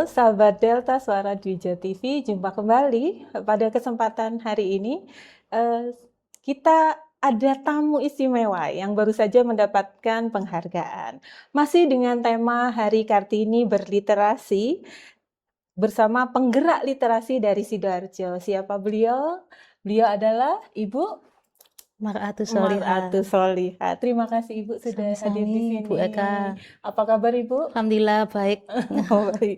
sahabat Delta Suara Dwija TV, jumpa kembali pada kesempatan hari ini. Kita ada tamu istimewa yang baru saja mendapatkan penghargaan. Masih dengan tema Hari Kartini Berliterasi bersama penggerak literasi dari Sidoarjo. Siapa beliau? Beliau adalah Ibu Mar'atus Solihah. Mar'atus Solihah. Terima kasih Ibu sudah hadir di sini. Bu Eka. Apa kabar Ibu? Alhamdulillah baik. Baik.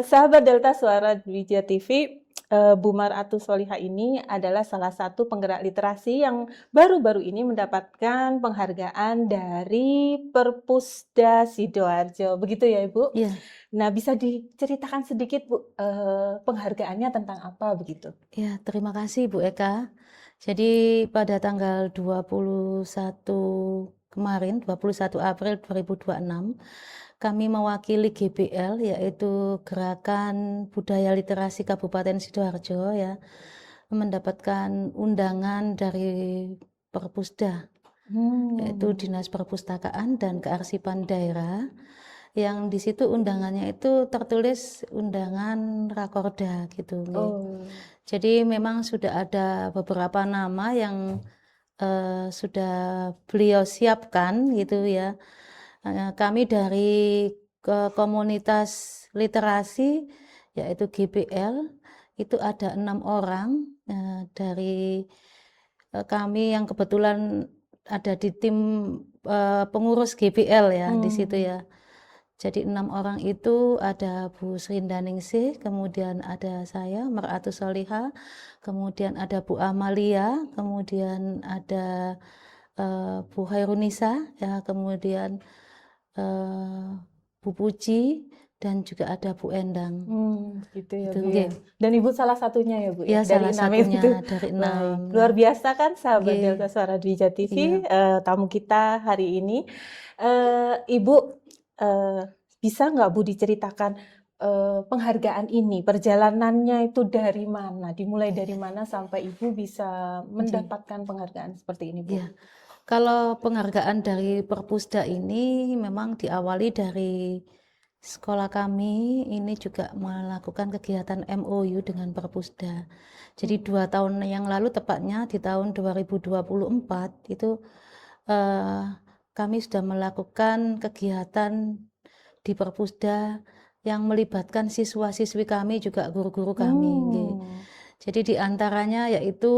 Sahabat Delta Suara Dwija TV, Bu Mar'atus Solihah ini adalah salah satu penggerak literasi yang baru-baru ini mendapatkan penghargaan dari Perpusda Sidoarjo. Begitu ya Ibu? Iya. Nah, bisa diceritakan sedikit Bu, penghargaannya tentang apa begitu? Ya, terima kasih Bu Eka. Jadi pada tanggal 21 kemarin, 21 April 2026, kami mewakili GBL, yaitu Gerakan Budaya Literasi Kabupaten Sidoarjo, ya, mendapatkan undangan dari Perpusda, yaitu Dinas Perpustakaan dan Kearsipan Daerah, yang di situ undangannya itu tertulis undangan Rakorda gitu. Jadi memang sudah ada beberapa nama yang sudah beliau siapkan gitu ya. Kami dari komunitas literasi yaitu GBL itu ada 6 orang dari kami yang kebetulan ada di tim pengurus GBL ya di situ ya. Jadi 6 orang itu ada Bu Srindaningsih, kemudian ada saya Mar'atus Solihah, kemudian ada Bu Amalia, kemudian ada Bu Hairunisa, ya, kemudian Bu Puji, dan juga ada Bu Endang. Gitu ya Bu ya. Dan Ibu salah satunya ya Bu ya, dari dari 6 satunya, itu. dari 6. Baik. Luar biasa kan sahabat Delta Suara Dwija TV, tamu kita hari ini. Ibu bisa nggak Bu diceritakan penghargaan ini, perjalanannya itu dari mana, dimulai dari mana sampai Ibu bisa mendapatkan penghargaan seperti ini Bu? Ya. Kalau penghargaan dari Perpusda ini memang diawali dari sekolah kami, ini juga melakukan kegiatan MOU dengan Perpusda. Jadi 2 tahun yang lalu, tepatnya di tahun 2024 itu kami sudah melakukan kegiatan di Perpusda yang melibatkan siswa-siswi kami, juga guru-guru kami. Jadi diantaranya yaitu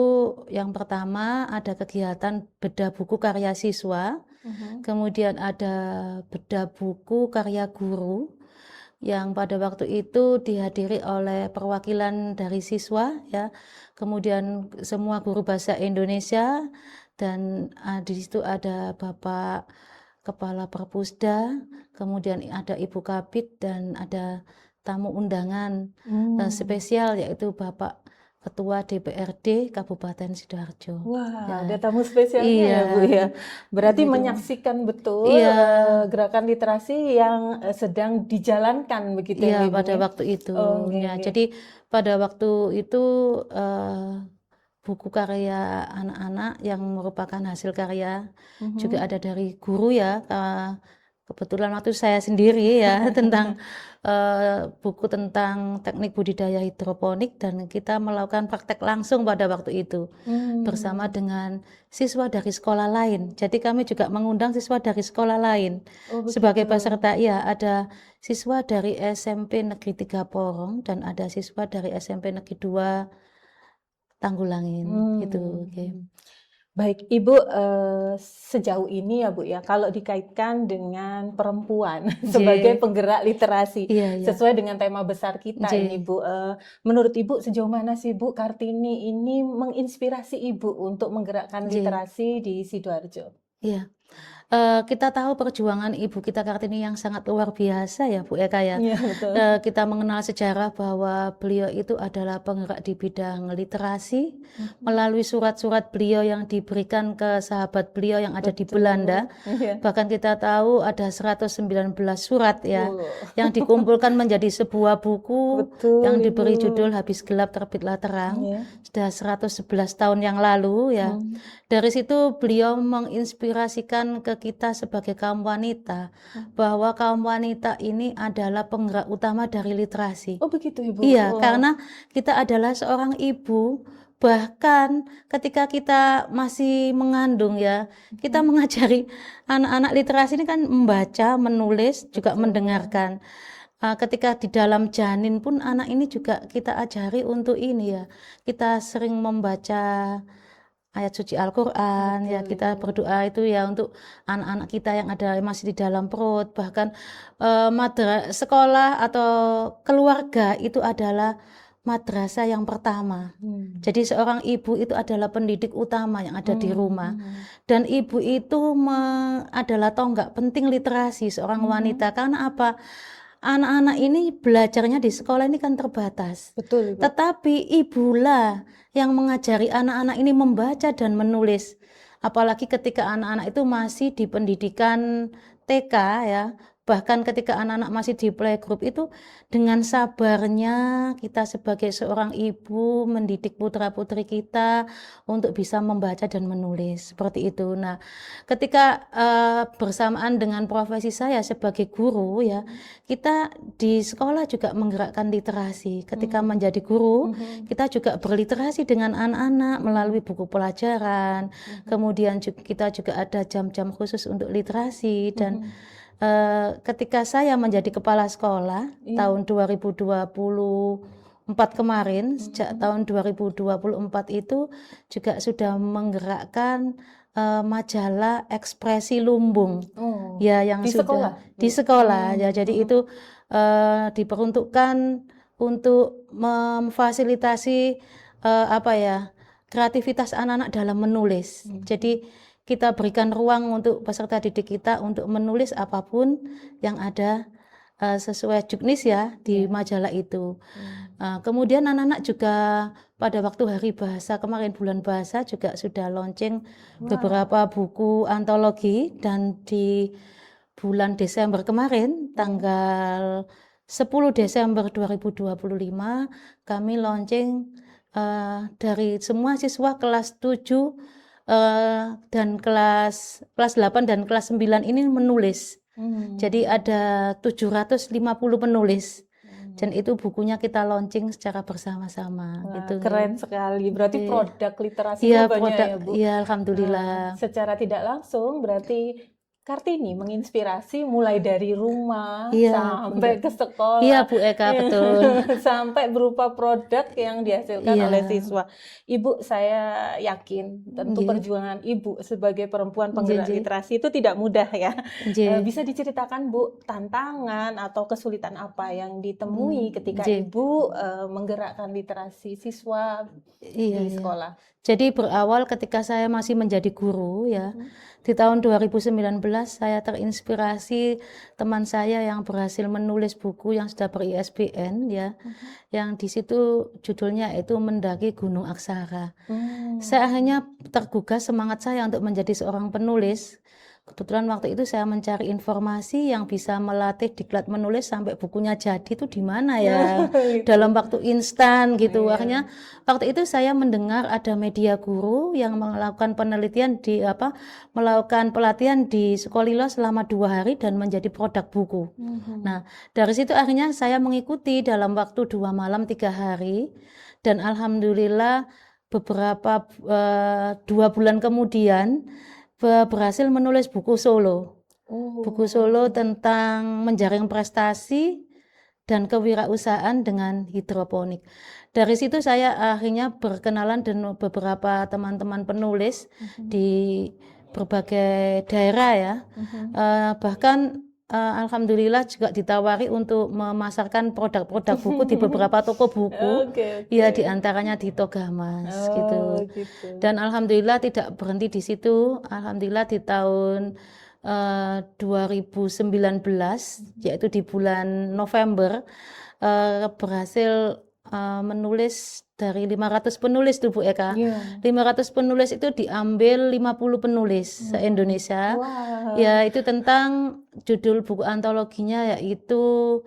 yang pertama ada kegiatan bedah buku karya siswa, kemudian ada bedah buku karya guru yang pada waktu itu dihadiri oleh perwakilan dari siswa, ya, kemudian semua guru bahasa Indonesia, dan di situ ada Bapak Kepala Perpusda, kemudian ada Ibu Kabid, dan ada tamu undangan spesial yaitu Bapak Ketua DPRD Kabupaten Sidoarjo. Wah, ya. Ada tamu spesialnya ya Bu ya. Berarti menyaksikan betul gerakan literasi yang sedang dijalankan begitu ya Bu? Pada waktu itu. Jadi pada waktu itu buku karya anak-anak yang merupakan hasil karya juga ada dari guru ya. Kebetulan waktu saya sendiri ya tentang buku tentang teknik budidaya hidroponik, dan kita melakukan praktek langsung pada waktu itu bersama dengan siswa dari sekolah lain. Jadi kami juga mengundang siswa dari sekolah lain sebagai peserta. Ya, ada siswa dari SMP Negeri 3 Porong dan ada siswa dari SMP Negeri 2 Tanggulangin gitu. Baik, Ibu, sejauh ini ya Bu ya, kalau dikaitkan dengan perempuan sebagai penggerak literasi, sesuai dengan tema besar kita ini Bu, menurut Ibu sejauh mana sih Bu Kartini ini menginspirasi Ibu untuk menggerakkan literasi di Sidoarjo? Iya. Kita tahu perjuangan Ibu kita Kartini yang sangat luar biasa ya Bu Eka ya. Iya, betul. Kita mengenal sejarah bahwa beliau itu adalah penggerak di bidang literasi melalui surat-surat beliau yang diberikan ke sahabat beliau yang ada di Belanda. Bahkan kita tahu ada 119 surat ya yang dikumpulkan menjadi sebuah buku yang diberi judul Habis Gelap Terbitlah Terang. Sudah 111 tahun yang lalu ya. Dari situ beliau menginspirasikan ke ke kita sebagai kaum wanita, bahwa kaum wanita ini adalah penggerak utama dari literasi. Oh begitu Ibu? Iya, Wah. karena kita adalah seorang ibu, bahkan ketika kita masih mengandung ya, kita mengajari anak-anak literasi ini kan membaca, menulis, juga Betul. mendengarkan. Ketika di dalam janin pun anak ini juga kita ajari untuk ini ya, kita sering membaca ayat suci Al-Quran ya, Betul, kita Ibu. berdoa itu ya untuk anak-anak kita yang ada masih di dalam perut, bahkan sekolah atau keluarga itu adalah madrasah yang pertama. Jadi seorang ibu itu adalah pendidik utama yang ada di rumah, dan ibu itu adalah tonggak penting literasi seorang wanita. Karena apa? Anak-anak ini belajarnya di sekolah ini kan terbatas, Betul Ibu. tetapi ibulah yang mengajari anak-anak ini membaca dan menulis. Apalagi ketika anak-anak itu masih di pendidikan TK ya, bahkan ketika anak-anak masih di playgroup itu, dengan sabarnya kita sebagai seorang ibu mendidik putra-putri kita untuk bisa membaca dan menulis, seperti itu. Nah, ketika bersamaan dengan profesi saya sebagai guru ya, kita di sekolah juga menggerakkan literasi. Ketika menjadi guru, kita juga berliterasi dengan anak-anak melalui buku pelajaran. Kemudian kita juga ada jam-jam khusus untuk literasi. Dan ketika saya menjadi kepala sekolah tahun 2024 kemarin, sejak tahun 2024 itu juga sudah menggerakkan majalah Ekspresi Lumbung. Ya, yang Di sudah sekolah, di Bu? sekolah ya. Jadi itu diperuntukkan untuk memfasilitasi kreativitas anak-anak dalam menulis. Jadi kita berikan ruang untuk peserta didik kita untuk menulis apapun yang ada sesuai juknis ya di majalah itu. Kemudian anak-anak juga pada waktu hari bahasa kemarin, bulan bahasa, juga sudah launching beberapa buku antologi, dan di bulan Desember kemarin tanggal 10 Desember 2025 kami launching dari semua siswa kelas 7 dan kelas 8 dan kelas 9 ini menulis. Jadi ada 750 penulis. Dan itu bukunya kita launching secara bersama-sama. Gitu. Keren sekali. Berarti produk Iya, literasinya banyak ya Bu? Iya, alhamdulillah. Secara tidak langsung berarti Kartini menginspirasi mulai dari rumah sampai ke sekolah. Iya Bu Eka, betul. Sampai berupa produk yang dihasilkan oleh siswa. Ibu, saya yakin tentu perjuangan Ibu sebagai perempuan penggerak literasi itu tidak mudah ya. Bisa diceritakan Bu, tantangan atau kesulitan apa yang ditemui ketika Ibu menggerakkan literasi siswa di sekolah? Jadi berawal ketika saya masih menjadi guru ya, di tahun 2019 saya terinspirasi teman saya yang berhasil menulis buku yang sudah ber-ISBN ya, yang di situ judulnya itu Mendaki Gunung Aksara. Saya akhirnya tergugah semangat saya untuk menjadi seorang penulis. Kebetulan waktu itu saya mencari informasi yang bisa melatih diklat menulis sampai bukunya jadi itu di mana ya, dalam waktu instan gitu. Akhirnya waktu itu saya mendengar ada media guru yang melakukan penelitian melakukan pelatihan di Sukolilo selama 2 hari dan menjadi produk buku. Nah, dari situ akhirnya saya mengikuti dalam waktu 2 malam 3 hari, dan alhamdulillah beberapa 2 bulan kemudian berhasil menulis buku solo. Buku solo tentang menjaring prestasi dan kewirausahaan dengan hidroponik. Dari situ saya akhirnya berkenalan dengan beberapa teman-teman penulis di berbagai daerah ya. Bahkan alhamdulillah juga ditawari untuk memasarkan produk-produk buku di beberapa toko buku. Ya, diantaranya di Togamas gitu. Dan alhamdulillah tidak berhenti di situ. Alhamdulillah di tahun 2019 yaitu di bulan November berhasil menulis dari 500 penulis tuh Bu Eka. 500 penulis itu diambil 50 penulis se-Indonesia. Ya, itu tentang judul buku antologinya yaitu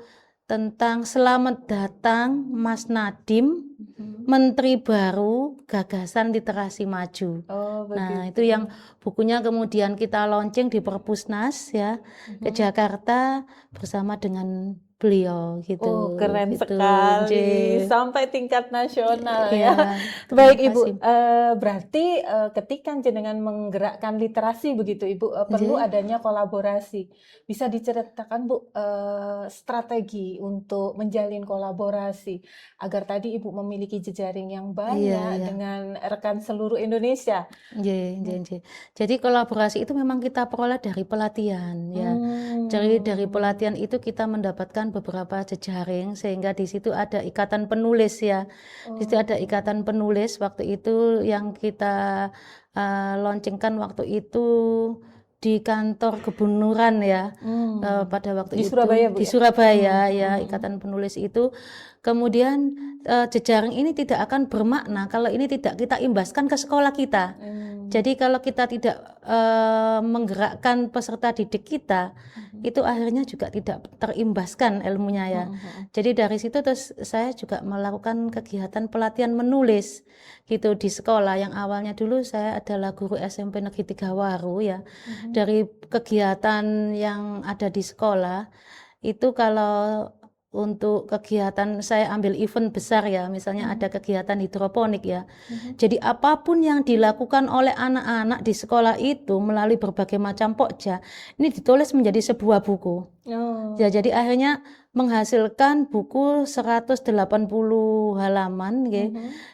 tentang Selamat Datang Mas Nadim Menteri Baru Gagasan Literasi Maju. Oh, Nah, begitu. itu yang bukunya kemudian kita launching di Perpusnas ya ke Jakarta bersama dengan beliau Oh, gitu. keren Gitu. sekali. Nggih. Sampai tingkat nasional Iya, ya. terima Baik Ibu, kasih. berarti ketika jenengan menggerakkan literasi begitu Ibu, perlu Nggih. adanya kolaborasi. Bisa diceritakan Bu, strategi untuk menjalin kolaborasi agar tadi Ibu memiliki jejaring yang Iya, banyak iya. dengan rekan seluruh Indonesia. Nggih, nggih, nggih. Jadi kolaborasi itu memang kita peroleh dari pelatihan ya. Jadi dari pelatihan itu kita mendapatkan beberapa jejaring sehingga di situ ada ikatan penulis ya. Di situ ada ikatan penulis waktu itu yang kita launchingkan waktu itu di kantor kebunuran ya. Pada waktu Di itu Surabaya Bu di ya? Surabaya ya, ikatan penulis itu. Kemudian jejaring ini tidak akan bermakna kalau ini tidak kita imbaskan ke sekolah kita. Jadi kalau kita tidak menggerakkan peserta didik kita, itu akhirnya juga tidak terimbaskan ilmunya ya. Jadi dari situ terus saya juga melakukan kegiatan pelatihan menulis gitu di sekolah. Yang awalnya dulu saya adalah guru SMP Negeri 3 Waru ya. Dari kegiatan yang ada di sekolah itu kalau untuk kegiatan saya ambil event besar ya, misalnya ada kegiatan hidroponik ya. Jadi apapun yang dilakukan oleh anak-anak di sekolah itu melalui berbagai macam pokja, ini ditulis menjadi sebuah buku. Ya, jadi akhirnya menghasilkan buku 180 halaman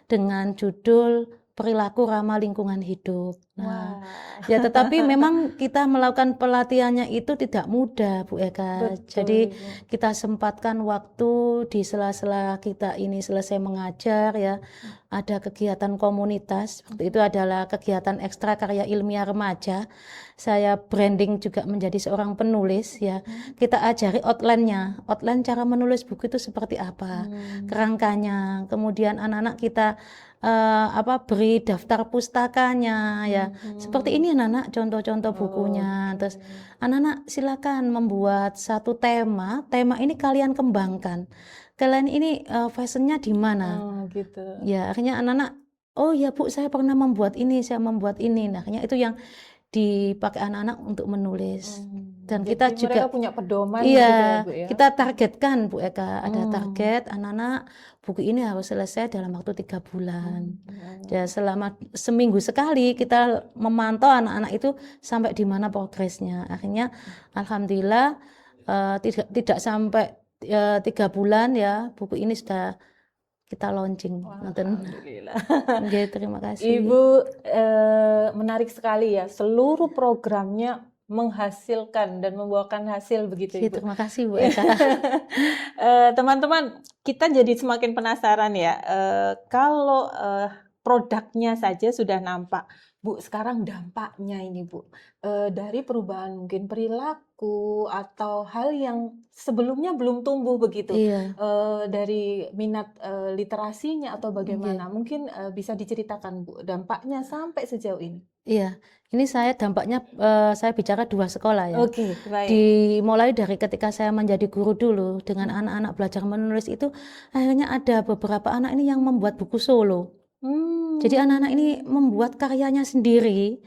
dengan judul Perilaku Ramah Lingkungan Hidup. Nah, ya tetapi memang kita melakukan pelatihannya itu tidak mudah Bu Eka. Jadi kita sempatkan waktu di sela-sela kita ini selesai mengajar ya, ada kegiatan komunitas. Waktu itu adalah kegiatan ekstra karya ilmiah remaja. Saya branding juga menjadi seorang penulis ya. Kita ajari outline-nya, outline cara menulis buku itu seperti apa, kerangkanya. Kemudian anak-anak kita beri daftar pustakanya ya. Seperti ini anak-anak contoh-contoh bukunya. Terus anak-anak silakan membuat satu tema ini kalian kembangkan. Kalian ini fashionnya di mana? Gitu. Ya, akhirnya anak-anak, oh ya Bu, saya pernah membuat ini, saya membuat ini. Nah, akhirnya itu yang dipakai anak-anak untuk menulis. Dan kita Jadi juga mereka punya pedoman gitu ya Bu ya? kita targetkan Bu Eka, ada target anak-anak buku ini harus selesai dalam waktu 3 bulan. Ya, selama seminggu sekali kita memantau anak-anak itu sampai di mana progresnya. Akhirnya alhamdulillah tidak sampai 3 bulan ya buku ini sudah kita launching. Alhamdulillah. Nggih, terima kasih. Ibu menarik sekali ya, seluruh programnya menghasilkan dan membuahkan hasil begitu Ibu. Terima kasih Bu Eka. Teman-teman, kita jadi semakin penasaran ya, kalau produknya saja sudah nampak. Bu, sekarang dampaknya ini Bu, dari perubahan mungkin perilaku atau hal yang sebelumnya belum tumbuh begitu, Iya. dari minat literasinya atau bagaimana? Mungkin bisa diceritakan Bu, dampaknya sampai sejauh ini. Iya, ini saya dampaknya saya bicara 2 sekolah ya. Oke, baik. Dimulai dari ketika saya menjadi guru dulu dengan anak-anak belajar menulis itu akhirnya ada beberapa anak ini yang membuat buku solo. Jadi anak-anak ini membuat karyanya sendiri.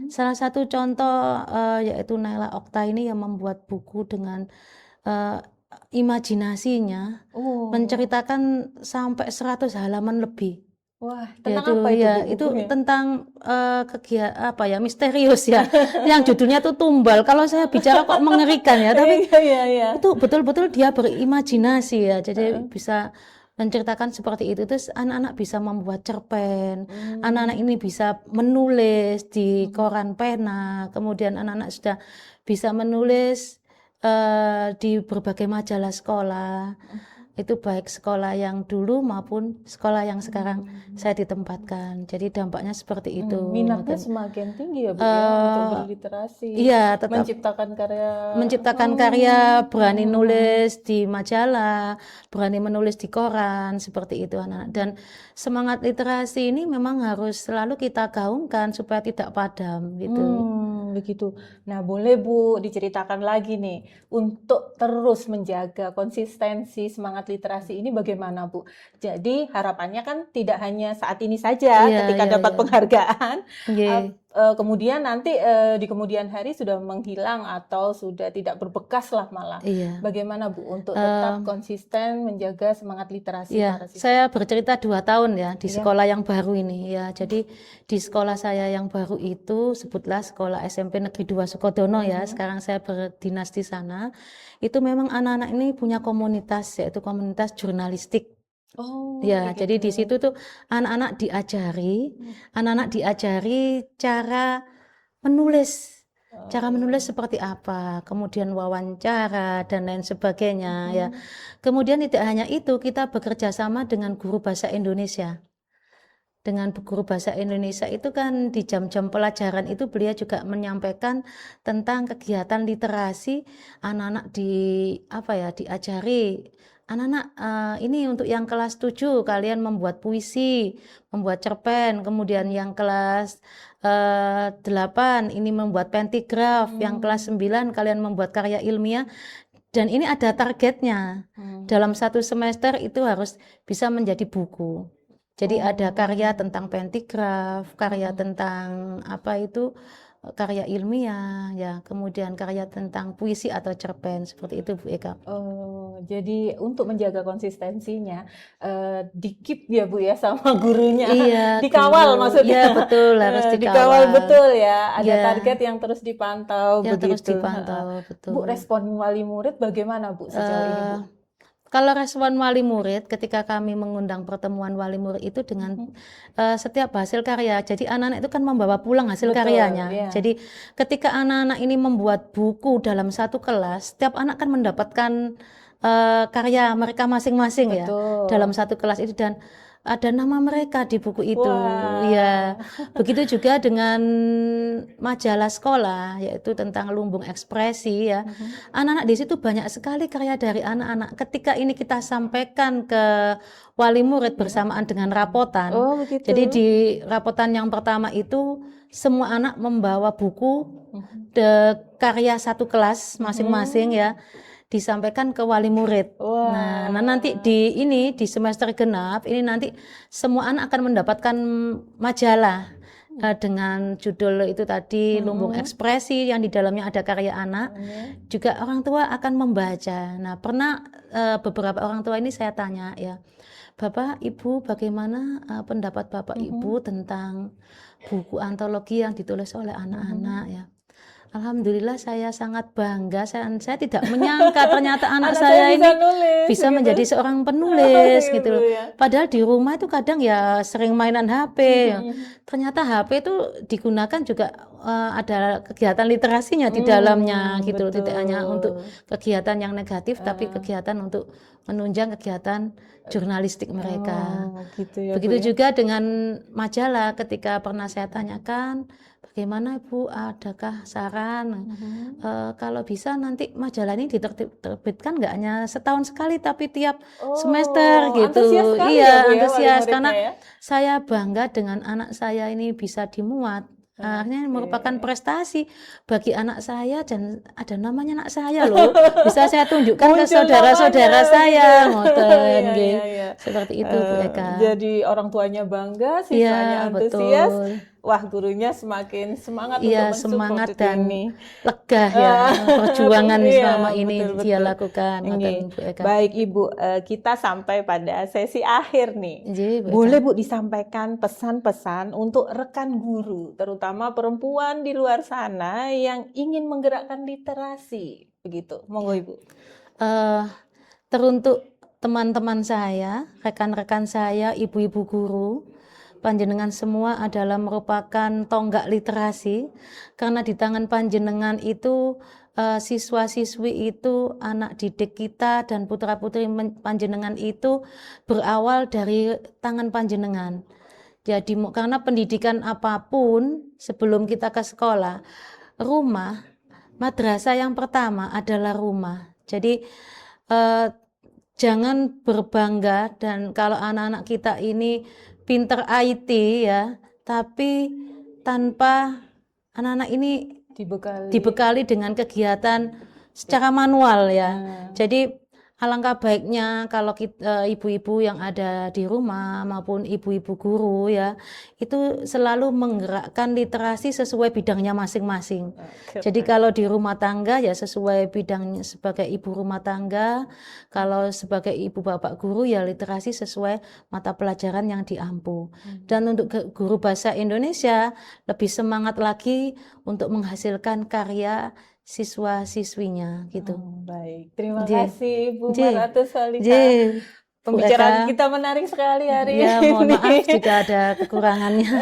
Salah satu contoh yaitu Naila Okta ini yang membuat buku dengan imajinasinya menceritakan sampai 100 halaman lebih. Wah, Ya tentang apa itu Bu itu bukunya? tentang misterius ya. Yang judulnya tuh Tumbal. Kalau saya bicara kok mengerikan ya, tapi Iya. itu betul-betul dia berimajinasi ya. Jadi bisa menceritakan seperti itu. Terus anak-anak bisa membuat cerpen. Anak-anak ini bisa menulis di koran pena. Kemudian anak-anak sudah bisa menulis di berbagai majalah sekolah. Itu baik sekolah yang dulu maupun sekolah yang sekarang saya ditempatkan. Jadi dampaknya seperti itu. Minatnya semakin tinggi ya Bu ya untuk berliterasi, Iya, tetap menciptakan karya, berani nulis di majalah, berani menulis di koran, seperti itu anak-anak. Dan semangat literasi ini memang harus selalu kita gaungkan supaya tidak padam gitu. Begitu. Nah, boleh Bu diceritakan lagi nih, untuk terus menjaga konsistensi semangat literasi ini bagaimana Bu? Jadi harapannya kan tidak hanya saat ini saja Iya, ketika iya, dapat iya. penghargaan, Nggih. kemudian nanti di kemudian hari sudah menghilang atau sudah tidak berbekas lah malah. Iya. Bagaimana Bu untuk tetap Em, konsisten menjaga semangat literasi Ya, para siswa? saya bercerita 2 tahun ya di Iya. sekolah yang baru ini ya. Jadi di sekolah saya yang baru itu, sebutlah sekolah SMP Negeri 2 Sukodono ya. Sekarang saya berdinas di sana. Itu memang anak-anak ini punya komunitas, yaitu komunitas jurnalistik. Oh, Ya, jadi begitu. di situ tuh anak-anak diajari cara menulis. Cara menulis seperti apa, kemudian wawancara dan lain sebagainya ya. Kemudian tidak hanya itu, kita bekerja sama dengan guru bahasa Indonesia. Dengan guru bahasa Indonesia itu kan di jam-jam pelajaran itu beliau juga menyampaikan tentang kegiatan literasi anak-anak diajari. Anak-anak ini untuk yang kelas 7 kalian membuat puisi, membuat cerpen, kemudian yang kelas 8 ini membuat pentigraf, yang kelas 9 kalian membuat karya ilmiah. Dan ini ada targetnya. Dalam 1 semester itu harus bisa menjadi buku. Jadi ada karya tentang pentigraf, karya tentang karya ilmiah, ya, kemudian karya tentang puisi atau cerpen seperti itu Bu Eka. Oh, jadi untuk menjaga konsistensinya, di-keep ya Bu ya sama gurunya, Iya, dikawal guru. maksudnya. Iya betul, harus Dikawal dikawal. betul ya, ada Iya, target yang terus dipantau yang terus begitu. dipantau, Bu, betul. respon wali murid bagaimana Bu sejauh ini Bu? Kalau respon wali murid ketika kami mengundang pertemuan wali murid itu dengan setiap hasil karya. Jadi anak-anak itu kan membawa pulang hasil Betul, karyanya. iya. Jadi ketika anak-anak ini membuat buku dalam 1 kelas, setiap anak kan mendapatkan karya mereka masing-masing ya Betul. dalam 1 kelas itu, dan ada nama mereka di buku itu. Wah. Ya, begitu juga dengan majalah sekolah yaitu tentang lumbung ekspresi ya. Anak-anak di situ banyak sekali karya dari anak-anak. Ketika ini kita sampaikan ke wali murid bersamaan dengan rapotan. Oh, begitu. Jadi di rapotan yang pertama itu semua anak membawa buku karya 1 kelas masing-masing ya, disampaikan ke wali murid. Wah. Nah, nanti di semester genap ini nanti semua anak akan mendapatkan majalah dengan judul itu tadi lumbung ekspresi yang di dalamnya ada karya anak. Juga orang tua akan membaca. Nah, pernah beberapa orang tua ini saya tanya ya, Bapak, Ibu, bagaimana pendapat Bapak Ibu tentang buku antologi yang ditulis oleh anak-anak ya? Alhamdulillah saya sangat bangga, saya tidak menyangka ternyata anak saya ini bisa gitu. menjadi seorang penulis Gitu gitu loh. ya. Padahal di rumah itu kadang ya sering mainan HP. Ternyata HP itu digunakan juga ada kegiatan literasinya di dalamnya gitu loh. Tidak hanya untuk kegiatan yang negatif tapi kegiatan untuk menunjang kegiatan jurnalistik mereka. Oh, gitu ya, Bu Begitu ya. juga dengan majalah, ketika pernah saya tanyakan, bagaimana Ibu, adakah saran kalau bisa nanti majalah ini diterbitkan nggak hanya setahun sekali tapi tiap semester gitu. Antusias sekali Iya, ya, Bu ya, wali antusias muridnya karena ya. saya bangga dengan anak saya ini bisa dimuat. Akhirnya merupakan prestasi bagi anak saya, dan ada namanya anak saya loh. Bisa saya tunjukkan ke Muncul saudara-saudara namanya, saya, gitu ya. ngoten Iya, nggih. iya, iya. Seperti itu Bu Eka. Jadi orang tuanya bangga, Iya, siswanya antusias. betul. Wah, gurunya semakin semangat Iya, untuk semangat mensupport dan ini. lega ya perjuangan Iya, selama ini betul, dia betul. lakukan, ngoten Nggih. Bu Eka. Baik Ibu, kita sampai pada sesi akhir nih. Nggih, Bu Eka. Boleh Bu disampaikan pesan-pesan untuk rekan guru, terutama perempuan di luar sana yang ingin menggerakkan literasi, begitu. Monggo Ibu. Teruntuk teman-teman saya, rekan-rekan saya, ibu-ibu guru, panjenengan semua adalah merupakan tonggak literasi, karena di tangan panjenengan itu siswa-siswi itu, anak didik kita dan putra-putri panjenengan itu berawal dari tangan panjenengan. Jadi karena pendidikan apapun sebelum kita ke sekolah, rumah, madrasah yang pertama adalah rumah. Jadi jangan berbangga dan kalau anak-anak kita ini pinter IT ya, tapi tanpa anak-anak ini dibekali dengan kegiatan secara manual ya. Nah, Jadi alangkah baiknya kalau ibu-ibu yang ada di rumah maupun ibu-ibu guru ya, itu selalu menggerakkan literasi sesuai bidangnya masing-masing. oke, Jadi oke. kalau di rumah tangga ya sesuai bidangnya sebagai ibu rumah tangga, kalau sebagai ibu bapak guru ya literasi sesuai mata pelajaran yang diampu. Dan untuk guru bahasa Indonesia lebih semangat lagi untuk menghasilkan karya siswa-siswinya gitu. Baik, terima J, kasih Bu J, Maratu J, Solihah. Bu Pembicaraan Eka. kita menarik sekali hari Ya, mohon ini. maaf jika ada kekurangannya.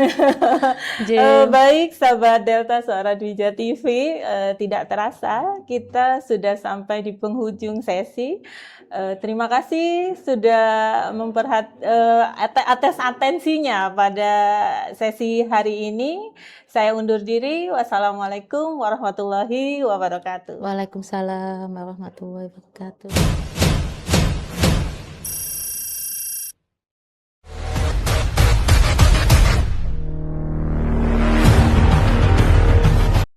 J, Baik, sahabat Delta Suara Dwija TV, tidak terasa kita sudah sampai di penghujung sesi. Terima kasih sudah atas atensinya pada sesi hari ini. Saya undur diri. Wassalamualaikum warahmatullahi wabarakatuh. Waalaikumsalam warahmatullahi wabarakatuh.